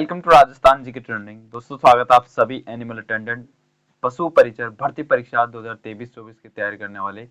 Welcome to Rajasthan जी की trending. दोस्तों स्वागत है आप सभी एनिमल अटेंडेंट पशु परिचर भर्ती परीक्षा 2023-24 की तैयारी करने वाले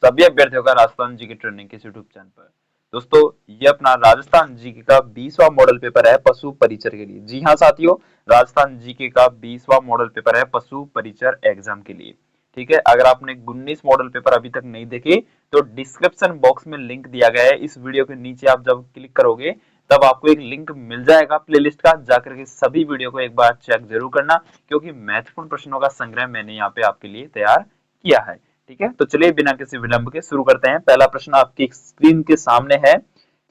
सभी अभ्यर्थियों का राजस्थान जी की ट्रेंडिंग के यूट्यूब चैनल पर। दोस्तों ये अपना राजस्थान जीके का 20वां मॉडल पेपर है पशु परिचर के लिए। जी हाँ साथियों, राजस्थान जीके का 20वां मॉडल पेपर है पशु परिचर एग्जाम के लिए। ठीक है, अगर आपने 19 मॉडल पेपर अभी तक नहीं देखे तो डिस्क्रिप्शन बॉक्स में लिंक दिया गया है। इस वीडियो के नीचे आप जब क्लिक करोगे तब आपको एक लिंक मिल जाएगा प्लेलिस्ट का, जाकर के सभी वीडियो को एक बार चेक जरूर करना, क्योंकि महत्वपूर्ण प्रश्नों का संग्रह मैंने यहाँ पे आपके लिए तैयार किया है। ठीक है, तो चलिए बिना किसी विलंब के शुरू करते हैं। पहला प्रश्न आपकी स्क्रीन के सामने है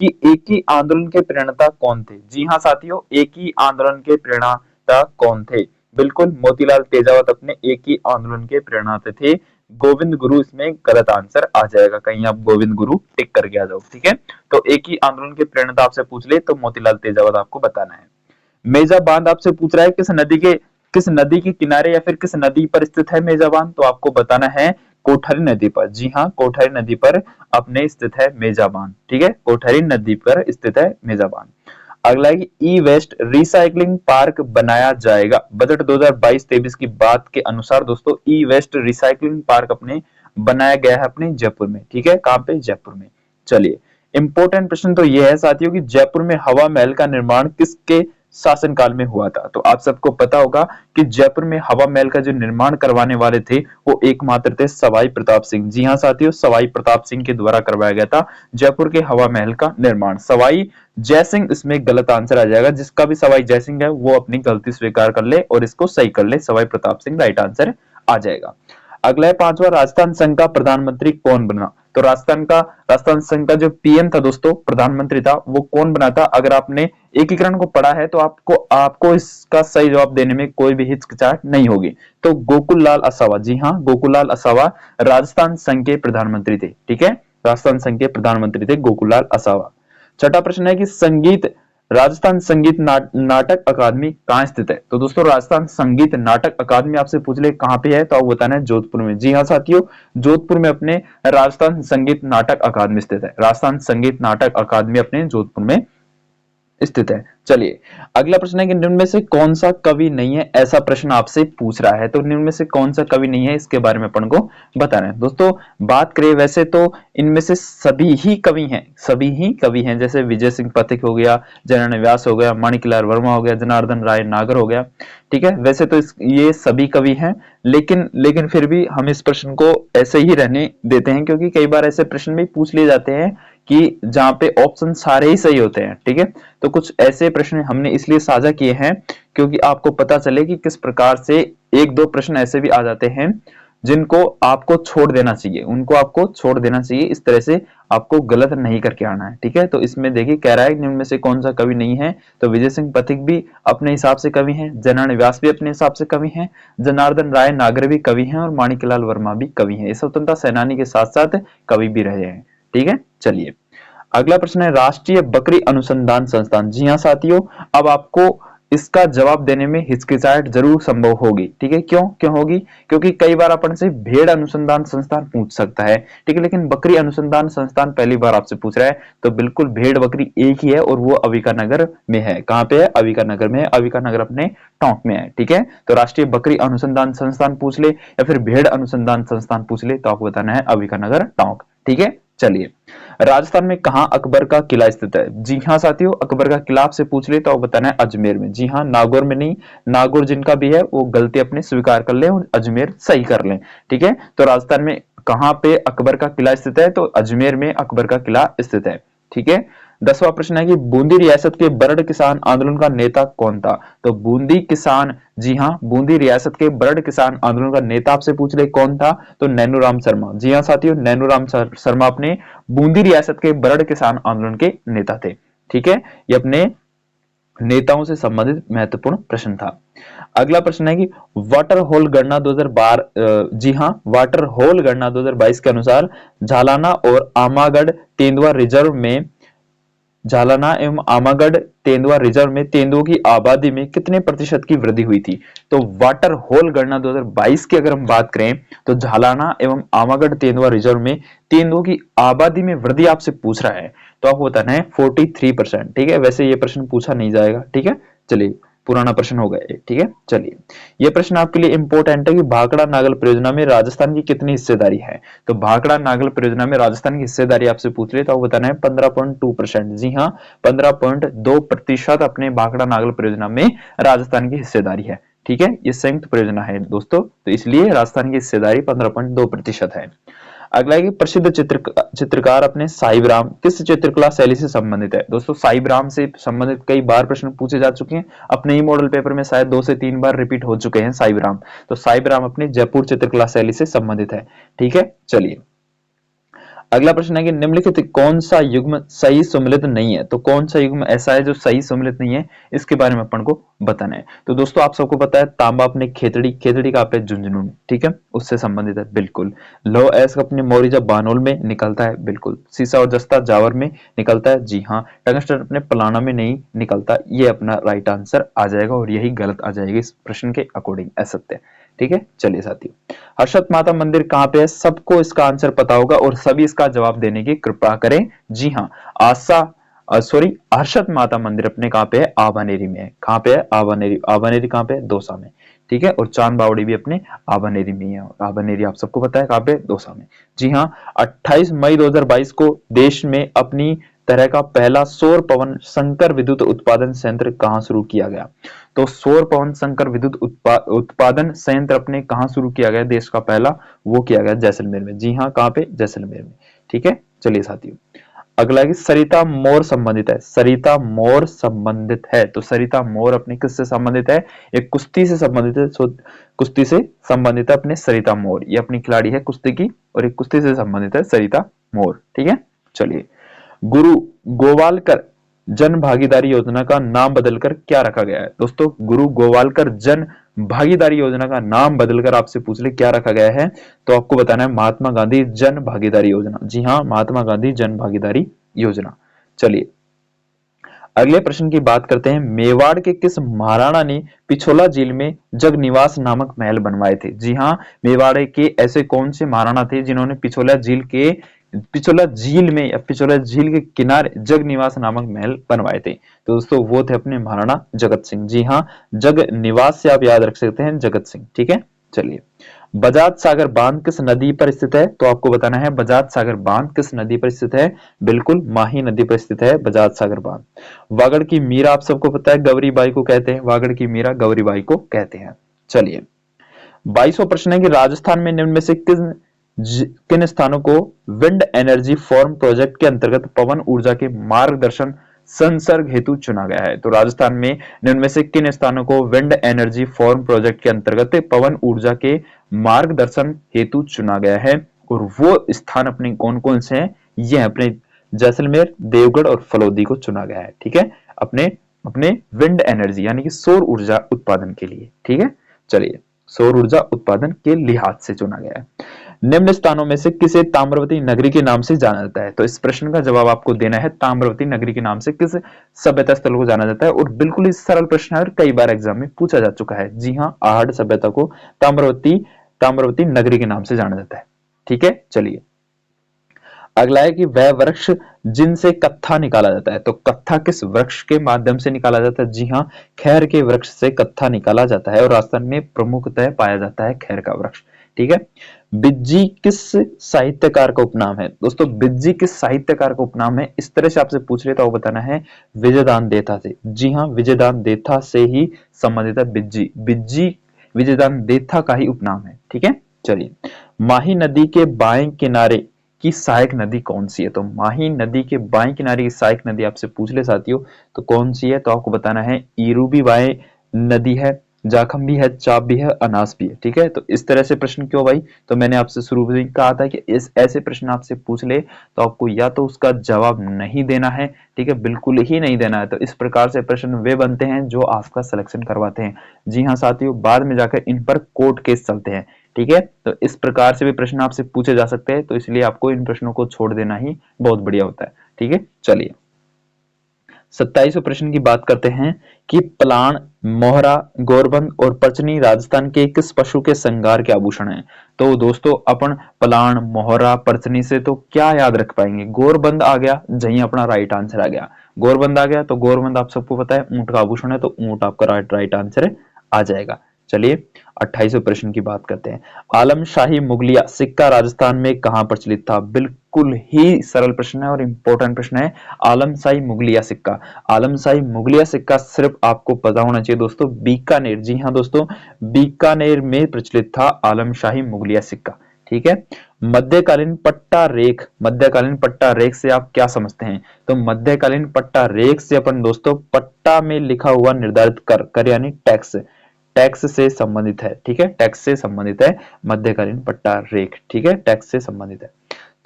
कि एक ही आंदोलन के प्रणेता कौन थे। जी हाँ साथियों, एक ही आंदोलन के प्रणेता कौन थे? बिल्कुल मोतीलाल तेजावत अपने एक ही आंदोलन के प्रणेता थे। गोविंद गुरु इसमें गलत आंसर आ जाएगा, कहीं आप गोविंद गुरु टिक करके आ जाओ। ठीक है, तो एक ही आंदोलन के प्रणेता आपसे पूछ ले तो मोतीलाल तेजावत आपको बताना है। मेजा बांध आपसे पूछ रहा है किस नदी के किनारे या फिर किस नदी पर स्थित है मेजा बांध, तो आपको बताना है कोठारी नदी पर। जी हाँ, कोठारी नदी पर अपने स्थित है मेजा बांध। ठीक है, कोठारी नदी पर स्थित है मेजा बांध। अगला है कि ई वेस्ट रिसाइकलिंग पार्क बनाया जाएगा। बजट 2022-23 की बात के अनुसार दोस्तों ई वेस्ट रिसाइकलिंग पार्क अपने बनाया गया है अपने जयपुर में। ठीक है, कहां पे? जयपुर में। चलिए, इंपॉर्टेंट प्रश्न तो यह है साथियों कि जयपुर में हवा महल का निर्माण किसके शासनकाल में हुआ था। तो आप सबको पता होगा कि जयपुर में हवा महल का जो निर्माण करवाने वाले थे वो एकमात्र थे सवाई प्रताप सिंह। जी हाँ साथियों, सवाई प्रताप सिंह के द्वारा करवाया गया था जयपुर के हवा महल का निर्माण। सवाई जयसिंह इसमें गलत आंसर आ जाएगा। जिसका भी सवाई जयसिंह है वो अपनी गलती स्वीकार कर ले और इसको सही कर ले। सवाई प्रताप सिंह राइट आंसर आ जाएगा। अगला है पांचवा, राजस्थान संघ का प्रधानमंत्री कौन बना। तो राजस्थान संघ का जो पीएम था दोस्तों, प्रधानमंत्री था, वो कौन बना था? अगर आपने एकीकरण को पढ़ा है तो आपको इसका सही जवाब देने में कोई भी हिचकिचाहट नहीं होगी। तो गोकुल लाल असावा। जी हाँ, गोकुल लाल असावा राजस्थान संघ के प्रधानमंत्री थे। ठीक है, राजस्थान संघ के प्रधानमंत्री थे गोकुल लाल असावा। छठा प्रश्न है कि राजस्थान संगीत नाटक अकादमी कहाँ स्थित है। तो दोस्तों राजस्थान संगीत नाटक अकादमी आपसे पूछ ले कहाँ पे है, तो आपको बताना है जोधपुर में। जी हाँ साथियों, जोधपुर में अपने राजस्थान संगीत नाटक अकादमी स्थित है। राजस्थान संगीत नाटक अकादमी अपने जोधपुर में स्थित है। चलिए, अगला प्रश्न है कि निम्न में से कौन सा कवि नहीं है, ऐसा प्रश्न आपसे पूछ रहा है। तो निम्न में से कौन सा कवि नहीं है, इसके बारे में अपन को बताना है। दोस्तों बात करें वैसे तो इनमें से सभी ही कवि हैं, सभी ही कवि हैं। जैसे विजय सिंह पथिक हो गया, जनन व्यास हो गया, माणिकलाल वर्मा हो गया, जनार्दन राय नागर हो गया। ठीक है, वैसे तो ये सभी कवि हैं, लेकिन फिर भी हम इस प्रश्न को ऐसे ही रहने देते हैं, क्योंकि कई बार ऐसे प्रश्न भी पूछ लिए जाते हैं कि जहां पे ऑप्शन सारे ही सही होते हैं। ठीक है, तो कुछ ऐसे प्रश्न हमने इसलिए साझा किए हैं क्योंकि आपको पता चले कि किस प्रकार से एक दो प्रश्न ऐसे भी आ जाते हैं जिनको आपको छोड़ देना चाहिए, उनको आपको छोड़ देना चाहिए। इस तरह से आपको गलत नहीं करके आना है। ठीक है, तो इसमें देखिए कह रहा है निम्न में से कौन सा कवि नहीं है, तो विजय सिंह पथिक भी अपने हिसाब से कवि हैं, जनन व्यास भी अपने हिसाब से कवि हैं, जनार्दन राय नागर भी कवि हैं और माणिकलाल वर्मा भी कवि हैं। स्वतंत्रता सेनानी के साथ साथ कवि भी रहे हैं। ठीक है, चलिए अगला प्रश्न है राष्ट्रीय बकरी अनुसंधान संस्थान। जी हाँ साथियों, अब आपको इसका जवाब देने में हिचकिचाहट जरूर संभव होगी। ठीक है, क्यों होगी? क्योंकि कई बार अपन से भेड़ अनुसंधान संस्थान पूछ सकता है। ठीक है, लेकिन बकरी अनुसंधान संस्थान पहली बार आपसे पूछ रहा है। तो बिल्कुल भेड़ बकरी एक ही है और वो अविका नगर में है। कहां पे है? अविका नगर में है। अविका नगर अपने टोंक में है। ठीक है, तो राष्ट्रीय बकरी अनुसंधान संस्थान पूछ ले या फिर भेड़ अनुसंधान संस्थान पूछ ले तो आपको बताना है अविका नगर टोंक। ठीक है, चलिए राजस्थान में कहां अकबर का किला स्थित है। जी हाँ साथियों, अकबर का किला आपसे पूछ ले तो आप बताना है अजमेर में। जी हाँ, नागौर में नहीं, नागौर जिनका भी है वो गलती अपने स्वीकार कर ले और अजमेर सही कर ले। ठीक है, तो राजस्थान में कहां पे अकबर का किला स्थित है, तो अजमेर में अकबर का किला स्थित है। ठीक है, 10वां प्रश्न है कि बूंदी रियासत के बरड़ किसान आंदोलन का नेता कौन था। तो बूंदी किसान, जी हाँ, बूंदी रियासत के बरड़ किसान आंदोलन का नेता आपसे पूछ ले कौन था, तो नैनूराम शर्मा। जी हाँ साथियों, नैनूराम शर्मा अपने बूंदी रियासत के बरड़ किसान आंदोलन के नेता थे। ठीक है, ये अपने नेताओं से संबंधित महत्वपूर्ण प्रश्न था। अगला प्रश्न है कि वाटर होल गणना 2012, जी हाँ, वाटर होल गणना 2022 के अनुसार झालाना और आमागढ़ तेंदुआ रिजर्व में झालाना एवं आमागढ़ तेंदुआ रिजर्व में तेंदुओं की आबादी में कितने प्रतिशत की वृद्धि हुई थी। तो वाटर होल गणना 2022 की अगर हम बात करें तो झालाना एवं आमागढ़ तेंदुआ रिजर्व में तेंदुओं की आबादी में वृद्धि आपसे पूछ रहा है, तो आपको बताना है 43%। ठीक है, वैसे ये प्रश्न पूछा नहीं जाएगा। ठीक है, चलिए पुराना प्रश्न होगा ये, ठीक है। चलिए, ये प्रश्न आपके लिए इंपॉर्टेंट है कि भाखड़ा नागल परियोजना में राजस्थान की कितनी हिस्सेदारी है। तो भाखड़ा नागल परियोजना में राजस्थान की हिस्सेदारी आपसे पूछ ले तो आपको बताना है 15.2%। जी हाँ, 15.2% अपने भाखड़ा नागल परियोजना में राजस्थान की हिस्सेदारी है, ठीक है। ये संयुक्त परियोजना है दोस्तों, तो इसलिए राजस्थान की हिस्सेदारी 15.2% है। अगला है कि प्रसिद्ध चित्रकार अपने साहिबराम किस चित्रकला शैली से संबंधित है। दोस्तों, साहिबराम से संबंधित कई बार प्रश्न पूछे जा चुके हैं, अपने ही मॉडल पेपर में शायद 2 से 3 बार रिपीट हो चुके हैं साहिबराम। तो साहिबराम अपने जयपुर चित्रकला शैली से संबंधित है, ठीक है। चलिए, अगला प्रश्न है कि निम्नलिखित कौन सा युग्म सही सम्मिलित नहीं है। तो कौन सा युग्म ऐसा है जो सही सम्मिलित नहीं है, इसके बारे में अपन को बताना है। तो दोस्तों, आप सबको पता है तांबा अपने खेतड़ी, खेतड़ी का पे झुंझुनू में, ठीक है, उससे संबंधित है बिल्कुल। लौह अयस्क अपने मोरिजा बानोल में निकलता है, बिल्कुल। सीसा और जस्ता जावर में निकलता है, जी हाँ। टंगस्टन अपने पलाना में नहीं निकलता, ये अपना राइट आंसर आ जाएगा और यही गलत आ जाएगा इस प्रश्न के अकॉर्डिंग, असत्य, ठीक है। चलिए साथियों, हर्षद माता मंदिर कहां पे है, सबको इसका आंसर पता होगा और सभी इसका जवाब देने की कृपा करें। जी हाँ, हर्षद माता मंदिर अपने कहां पे है, आभानेरी में है। कहां पे है, आभानेरी। आभानेरी कहां पे है, दौसा में, ठीक है। और चांद बावड़ी भी अपने आभानेरी में है। आभानेरी आप सबको पता है कहां पे, दौसा में। जी हाँ, 28 मई 2022 को देश में अपनी तरह का पहला सौर पवन संकर विद्युत उत्पादन संयंत्र कहां शुरू किया गया। तो सौर पवन संकर विद्युत उत्पादन संयंत्र अपने कहां शुरू किया गया, देश का पहला, वो किया गया जैसलमेर में। जी हाँ, कहां पे, जैसलमेर में, ठीक है। चलिए साथियों, अगला है कि सरिता मोर संबंधित है। सरिता मोर संबंधित है, तो सरिता मोर अपने किससे संबंधित है, एक कुश्ती से संबंधित है। कुश्ती से संबंधित है अपने सरिता मोर, ये अपनी खिलाड़ी है कुश्ती की और एक कुश्ती से संबंधित है सरिता मोर, ठीक है। चलिए, गुरु गोवालकर जन भागीदारी योजना का नाम बदलकर क्या रखा गया है। दोस्तों, गुरु गोवालकर जन भागीदारी योजना का नाम बदलकर आपसे पूछ ले क्या रखा गया है, तो आपको बताना है महात्मा गांधी जन भागीदारी योजना। जी हाँ, महात्मा गांधी जन भागीदारी योजना। चलिए, अगले प्रश्न की बात करते हैं। मेवाड़ के किस महाराणा ने पिछोला झील में जगनिवास नामक महल बनवाए थे। जी हाँ, मेवाड़ के ऐसे कौन से महाराणा थे जिन्होंने पिछोला झील में या पिछोला झील के किनारे जगनिवास नामक महल बनवाए थे। तो दोस्तों, वो थे अपने महाराणा जगत सिंह। जी हाँ, जगनिवास से आप याद रख सकते हैं जगत सिंह, ठीक है। चलिए, बजाज सागर बांध किस नदी पर स्थित है, तो आपको बताना है बजाज सागर बांध किस नदी पर स्थित है, बिल्कुल माही नदी पर स्थित है बजाज सागर बांध। वागड़ की मीरा आप सबको पता है गौरी बाई को कहते हैं, वागड़ की मीरा गौरी बाई को कहते हैं। चलिए, 22वां प्रश्न है कि राजस्थान में निम्न में से किन स्थानों को विंड एनर्जी फॉर्म प्रोजेक्ट के अंतर्गत पवन ऊर्जा के मार्गदर्शन संसर्ग हेतु चुना गया है। तो राजस्थान में निम्न में से किन स्थानों को विंड एनर्जी फॉर्म प्रोजेक्ट के अंतर्गत पवन ऊर्जा के मार्गदर्शन हेतु चुना गया है, और वो स्थान अपने कौन कौन से हैं, ये अपने जैसलमेर, देवगढ़ और फलोदी को चुना गया है, ठीक है, अपने अपने विंड एनर्जी यानी कि सौर ऊर्जा उत्पादन के लिए, ठीक है। चलिए, सौर ऊर्जा उत्पादन के लिहाज से चुना गया है। निम्न स्थानों में से किसे ताम्रवती नगरी के नाम से जाना जाता है। तो इस प्रश्न का जवाब आपको देना है, ताम्रवती नगरी के नाम से किस सभ्यता स्थल को जाना जाता है। और बिल्कुल ही सरल प्रश्न है और कई बार एग्जाम में पूछा जा चुका है। जी हाँ, आहड़ सभ्यता को ताम्रवती नगरी के नाम से जाना जाता है, ठीक है। चलिए, अगला है कि वह वृक्ष जिनसे कत्था निकाला जाता है। तो कत्था किस वृक्ष के माध्यम से निकाला जाता है। जी हाँ, खैर के वृक्ष से कत्था निकाला जाता है और राजस्थान में प्रमुखतः पाया जाता है खैर का वृक्ष, ठीक है। बिज्जी किस साहित्यकार का उपनाम है। दोस्तों, बिज्जी किस साहित्यकार का उपनाम है, इस तरह से आपसे पूछ रहे तो बताना है विजयदान देथा से। जी हाँ, विजयदान देथा से ही संबंधित है बिज्जी। बिज्जी विजयदान देथा का ही उपनाम है, ठीक है। चलिए, माही नदी के बाएं किनारे की सहायक नदी कौन सी है। तो माही नदी के बाएं किनारे की सहायक नदी आपसे पूछ ले साथियों तो कौन सी है, तो आपको बताना है ईरू भी बाएं नदी है, जाखम भी है, चाप भी है, अनास भी है, ठीक है। तो इस तरह से प्रश्न क्यों भाई, तो मैंने आपसे शुरू में कहा था कि इस ऐसे प्रश्न आपसे पूछ ले तो आपको या तो उसका जवाब नहीं देना है, ठीक है, बिल्कुल ही नहीं देना है। तो इस प्रकार से प्रश्न वे बनते हैं जो आपका सिलेक्शन करवाते हैं। जी हाँ साथियों, बाद में जाकर इन पर कोर्ट केस चलते हैं, ठीक है। तो इस प्रकार से भी प्रश्न आपसे पूछे जा सकते हैं, तो इसलिए आपको इन प्रश्नों को छोड़ देना ही बहुत बढ़िया होता है, ठीक है। चलिए, 27वें प्रश्न की बात करते हैं कि पलाण, मोहरा, गोरबंद और परचनी राजस्थान के किस पशु के श्रृंगार के आभूषण हैं। तो दोस्तों, अपन पलाण, मोहरा, परचनी से तो क्या याद रख पाएंगे, गोरबंद आ गया, जहीं अपना राइट आंसर आ गया। गोरबंद आ गया, तो गोरबंद आप सबको पता है ऊंट का आभूषण है, तो ऊंट आपका राइट आंसर आ जाएगा। चलिए 28वें प्रश्न की बात करते हैं। आलमशाही मुगलिया सिक्का राजस्थान में कहां प्रचलित था? बिल्कुल ही सरल प्रश्न है और इंपॉर्टेंट प्रश्न है। आलमशाही मुगलिया सिक्का, आलमशाही मुगलिया सिक्का सिर्फ आपको पता होना चाहिए दोस्तों, बीकानेर, जी हाँ दोस्तों, बीकानेर में प्रचलित था आलमशाही मुगलिया सिक्का। ठीक है। मध्यकालीन पट्टा रेख, मध्यकालीन पट्टा रेख से आप क्या समझते हैं? तो मध्यकालीन पट्टा रेख से अपन दोस्तों पट्टा में लिखा हुआ निर्धारित कर यानी टैक्स, टैक्स से संबंधित है। ठीक है, टैक्स से संबंधित है मध्यकालीन पट्टा रेख। ठीक है, टैक्स से संबंधित है।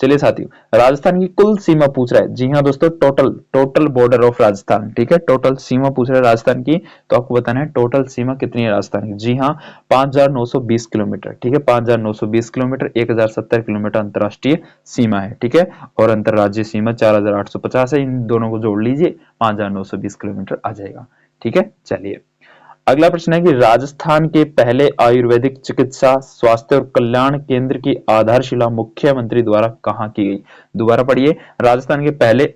चलिए साथियों, राजस्थान की कुल सीमा पूछ रहा है। जी हाँ दोस्तों, टोटल बॉर्डर ऑफ राजस्थान। ठीक है, टोटल सीमा पूछ रहा है राजस्थान की, तो आपको बताना है टोटल सीमा कितनी है राजस्थान की। जी हाँ, 5,920 किलोमीटर। ठीक है, 5,920 किलोमीटर, 1,070 किलोमीटर अंतरराष्ट्रीय सीमा है। ठीक है, और अंतरराज्यीय सीमा 4,850 है। इन दोनों को जोड़ लीजिए, 5,920 किलोमीटर आ जाएगा। ठीक है, चलिए अगला प्रश्न है कि राजस्थान के पहले आयुर्वेदिक चिकित्सा स्वास्थ्य और कल्याण केंद्र की आधारशिला मुख्यमंत्री द्वारा कहां की गई? दोबारा पढ़िए, राजस्थान के पहले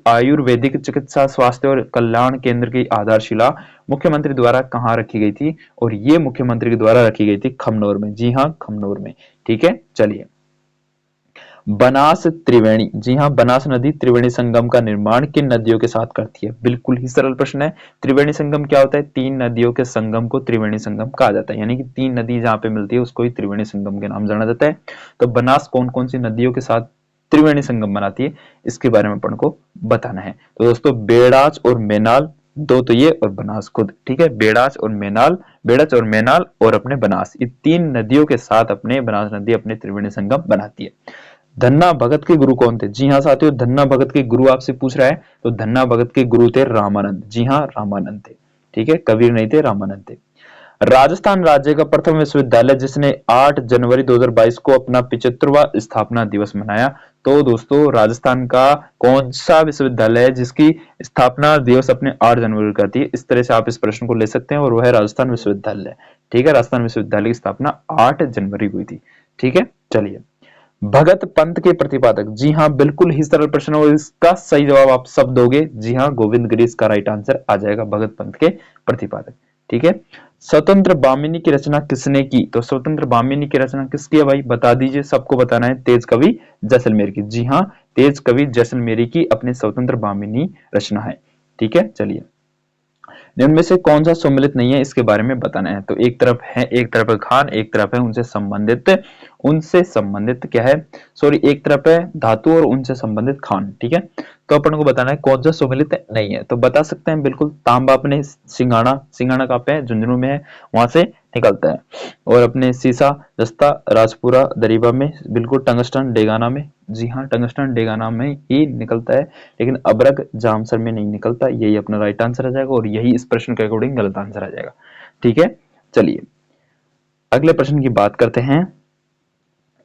आयुर्वेदिक चिकित्सा स्वास्थ्य और कल्याण केंद्र की आधारशिला मुख्यमंत्री द्वारा कहां रखी गई थी? और ये मुख्यमंत्री के द्वारा रखी गई थी खमनोर में। जी हाँ, खमनोर में। ठीक है, चलिए बनास त्रिवेणी, जी हाँ, बनास नदी त्रिवेणी संगम का निर्माण किन नदियों के साथ करती है? बिल्कुल ही सरल प्रश्न है। त्रिवेणी संगम क्या होता है? तीन नदियों के संगम को त्रिवेणी संगम कहा जाता है, यानी कि तीन नदी जहां पे मिलती है उसको ही त्रिवेणी संगम के नाम जाना जाता है। तो बनास कौन कौन सी नदियों के साथ त्रिवेणी संगम बनाती है, इसके बारे में अपन को बताना है। तो दोस्तों बेड़ाच और मेनाल, दो तो ये और बनास खुद। ठीक है, बेड़ाच और मेनाल, बेड़च और मेनाल और अपने बनास, ये तीन नदियों के साथ अपने बनास नदी अपने त्रिवेणी संगम बनाती है। धन्ना भगत के गुरु कौन थे? जी हाँ साथियों, धन्ना भगत के गुरु आपसे पूछ रहा है, तो धन्ना भगत के गुरु थे रामानंद। जी हाँ, रामानंद थे। ठीक है, कबीर नहीं थे, रामानंद थे। राजस्थान राज्य का प्रथम विश्वविद्यालय जिसने 8 जनवरी 2022 को अपना 75वां स्थापना दिवस मनाया, तो दोस्तों राजस्थान का कौन सा विश्वविद्यालय है जिसकी स्थापना दिवस अपने 8 जनवरी को आती है? इस तरह से आप इस प्रश्न को ले सकते हैं, और वह है राजस्थान विश्वविद्यालय। ठीक है, राजस्थान विश्वविद्यालय की स्थापना 8 जनवरी को हुई थी। ठीक है, चलिए भगत पंथ के प्रतिपादक, जी हाँ, बिल्कुल ही सरल प्रश्न और इसका सही जवाब आप सब दोगे। जी हाँ, गोविंद गिरी इसका राइट आंसर आ जाएगा, भगत पंथ के प्रतिपादक। ठीक है, स्वतंत्र बामिनी की रचना किसने की? तो स्वतंत्र बामिनी की रचना किसकी है भाई, बता दीजिए, सबको बताना है। तेज कवि जैसलमेर की। जी हाँ, तेज कवि जैसलमेरी की अपने स्वतंत्र बामिनी रचना है। ठीक है, चलिए इनमें से कौन सा सम्मिलित नहीं है, इसके बारे में बताना है। तो एक तरफ है, एक तरफ है खान, एक तरफ है उनसे संबंधित क्या है, सॉरी, एक तरफ है धातु और उनसे संबंधित खान। ठीक है, तो अपन को बताना है कौन सा सम्मिलित नहीं है। तो बता सकते हैं बिल्कुल, तांबा अपने सिंगाना, सिंगाना कहाँ पे है, झुंझुनू में है, वहां से निकलता है। और अपने सीसा जस्ता राजपुरा दरीबा में, बिल्कुल टंगस्टन डेगाना में, जी हाँ, टंगस्टन डेगाना में ही निकलता है, लेकिन अब्रक जामसर में नहीं निकलता। यही अपना राइट आंसर आ जाएगा, और यही इस प्रश्न के अकॉर्डिंग गलत आंसर आ जाएगा। ठीक है, चलिए अगले प्रश्न की बात करते हैं।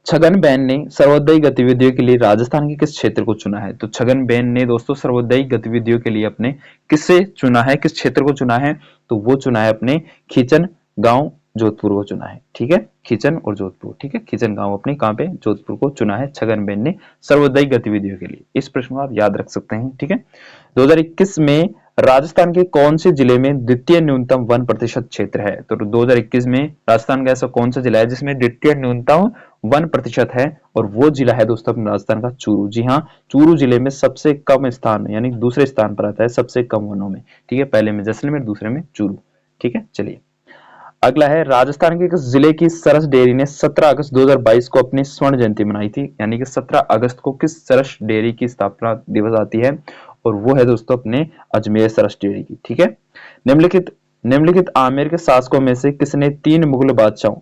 छगनबैन ने सर्वोदयी गतिविधियों के लिए राजस्थान के किस क्षेत्र को चुना है? तो छगनबैन ने दोस्तों सर्वोदयी गतिविधियों के लिए अपने किससे चुना है, किस क्षेत्र को चुना है? तो वो चुना है अपने खींचन गांव जोधपुर को चुना है। ठीक है, खींचन और जोधपुर। ठीक है, खींचन गांव अपने कहां पे, जोधपुर को चुना है छगनबैन ने सर्वोदयी गतिविधियों के लिए। इस प्रश्न को आप याद रख सकते हैं। ठीक है, 2021 में राजस्थान के कौन से जिले में द्वितीय न्यूनतम 1% क्षेत्र है? तो 2021 में राजस्थान का ऐसा कौन सा जिला है जिसमें द्वितीय न्यूनतम 1% है? और वो जिला है दोस्तों अपने राजस्थान का चूरू। जी हाँ, चूरू जिले में सबसे कम स्थान, यानी दूसरे स्थान पर आता है सबसे कम वनों में। ठीक है, पहले में जैसलमेर, दूसरे में चूरू। ठीक है, चलिए अगला है, राजस्थान के किस जिले की सरस डेयरी ने 17 अगस्त 2022 को अपनी स्वर्ण जयंती मनाई थी? यानी कि 17 अगस्त को किस सरस डेयरी की स्थापना दिवस आती है? और वो है दोस्तों अपने अजमेर सरस डेयरी की। ठीक है, निम्नलिखित आमेर के शासकों में से किसने 3 मुगल बादशाहों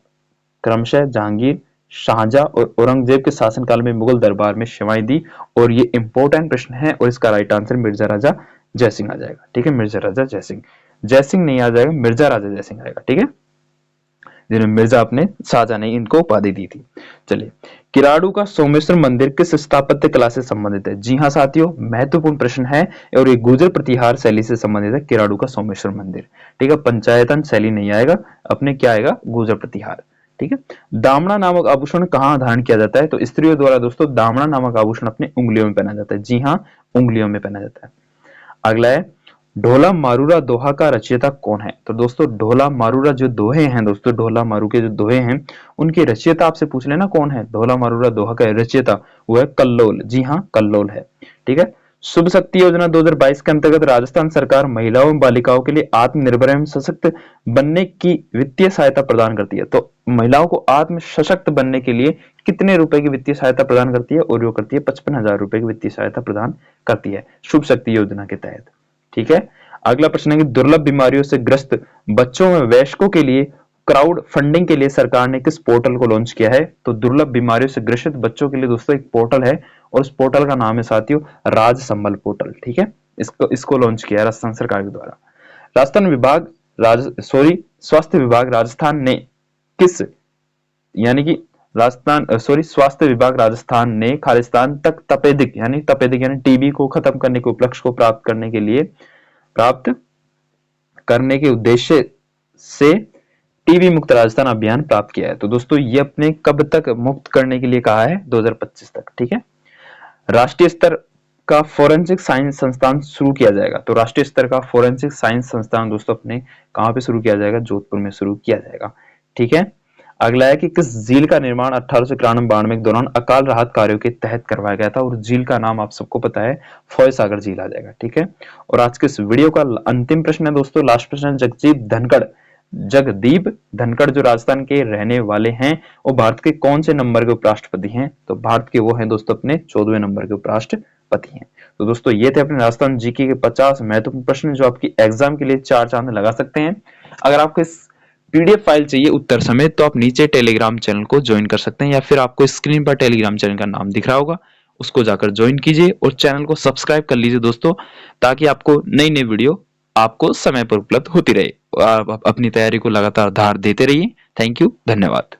क्रमशः जहांगीर, शाहजहां और औरंगजेब के शासनकाल में मुगल दरबार में सेवाएं दी? और ये इंपॉर्टेंट प्रश्न है, और इसका राइट आंसर मिर्जा राजा जयसिंह आ जाएगा। ठीक है, मिर्जा राजा जयसिंह, जयसिंह नहीं आ जाएगा, मिर्जा राजा जयसिंह आएगा। ठीक है, जिन्हें मिर्जा अपने शाहजहां ने इनको उपाधि दी थी। चलिए किराड़ू का सोमेश्वर मंदिर किस स्थापत्य कला से संबंधित है? जी हाँ साथियों, महत्वपूर्ण प्रश्न है, और ये गुर्जर प्रतिहार शैली से संबंधित है किराड़ू का सोमेश्वर मंदिर। ठीक है, पंचायतन शैली नहीं आएगा, अपने क्या आएगा, गुर्जर प्रतिहार। ठीक है, दामना नामक आभूषण कहाँ धारण किया जाता है? तो स्त्रियों द्वारा दोस्तों दामना नामक आभूषण अपने उंगलियों में पहना जाता है। जी हाँ, उंगलियों में पहना जाता है। अगला है ढोला मारूरा दोहा का रचयिता कौन है? तो दोस्तों ढोला मारूरा जो दोहे हैं दोस्तों, ढोला मारू के जो दोहे हैं उनके रचयिता आपसे पूछ लेना कौन है। ढोला मारूरा दोहा का रचयिता वो है कल्लोल। जी हाँ, कल्लोल है। ठीक है। शुभ शक्ति योजना 2022 के अंतर्गत राजस्थान सरकार महिलाओं एवं बालिकाओं के लिए आत्मनिर्भर एवं सशक्त बनने की वित्तीय सहायता प्रदान करती है। तो महिलाओं को आत्म सशक्त बनने के लिए कितने रुपए की वित्तीय सहायता प्रदान करती है? और वो करती है 55,000 रुपए की वित्तीय सहायता प्रदान करती है शुभ शक्ति योजना के तहत। ठीक है। अगला प्रश्न है कि दुर्लभ बीमारियों से ग्रस्त बच्चों में वयस्कों के लिए क्राउड फंडिंग के लिए सरकार ने किस पोर्टल को लॉन्च किया है? तो दुर्लभ बीमारियों से ग्रसित बच्चों के लिए दोस्तों एक पोर्टल है और उस पोर्टल का नाम है साथियों राज संबल पोर्टल। ठीक है। इसको लॉन्च किया है राजस्थान सरकार के द्वारा। राजस्थान विभाग स्वास्थ्य विभाग राजस्थान ने किस यानी कि स्वास्थ्य विभाग राजस्थान ने खालिस्तान तक तपेदिक यानी टीबी को खत्म करने के उपलक्ष्य को प्राप्त करने के उद्देश्य से टीबी मुक्त राजस्थान अभियान प्राप्त किया है। तो दोस्तों ये अपने कब तक मुक्त करने के लिए कहा है? 2025 तक। ठीक है। राष्ट्रीय स्तर का फोरेंसिक साइंस संस्थान शुरू किया जाएगा। तो राष्ट्रीय स्तर का फोरेंसिक साइंस संस्थान दोस्तों अपने कहां पे शुरू किया जाएगा? जोधपुर में शुरू किया जाएगा। ठीक है। अगला है कि किस झील का निर्माण 1891-92 के दौरान अकाल राहत कार्यों के तहत करवाया गया था? और झील का नाम आप सबको पता है, फॉय सागर झील आ जाएगा। ठीक है। और आज के इस वीडियो का अंतिम प्रश्न है दोस्तों, लास्ट प्रश्न, जगदीप धनखड़ जो राजस्थान के रहने वाले हैं वो भारत के कौन से नंबर के उपराष्ट्रपति हैं? तो भारत के वो हैं दोस्तों अपने 14वें नंबर के उपराष्ट्रपति हैं। तो दोस्तों ये थे अपने राजस्थान जीके के 50 महत्वपूर्ण प्रश्न जो आपकी एग्जाम के लिए 4 चांद लगा सकते हैं। अगर आपको इस पीडीएफ फाइल चाहिए उत्तर समेत तो आप नीचे टेलीग्राम चैनल को ज्वाइन कर सकते हैं, या फिर आपको स्क्रीन पर टेलीग्राम चैनल का नाम दिख रहा होगा, उसको जाकर ज्वाइन कीजिए और चैनल को सब्सक्राइब कर लीजिए दोस्तों, ताकि आपको नई नई वीडियो आपको समय पर उपलब्ध होती रहे। आप अपनी तैयारी को लगातार धार देते रहिए। थैंक यू, धन्यवाद।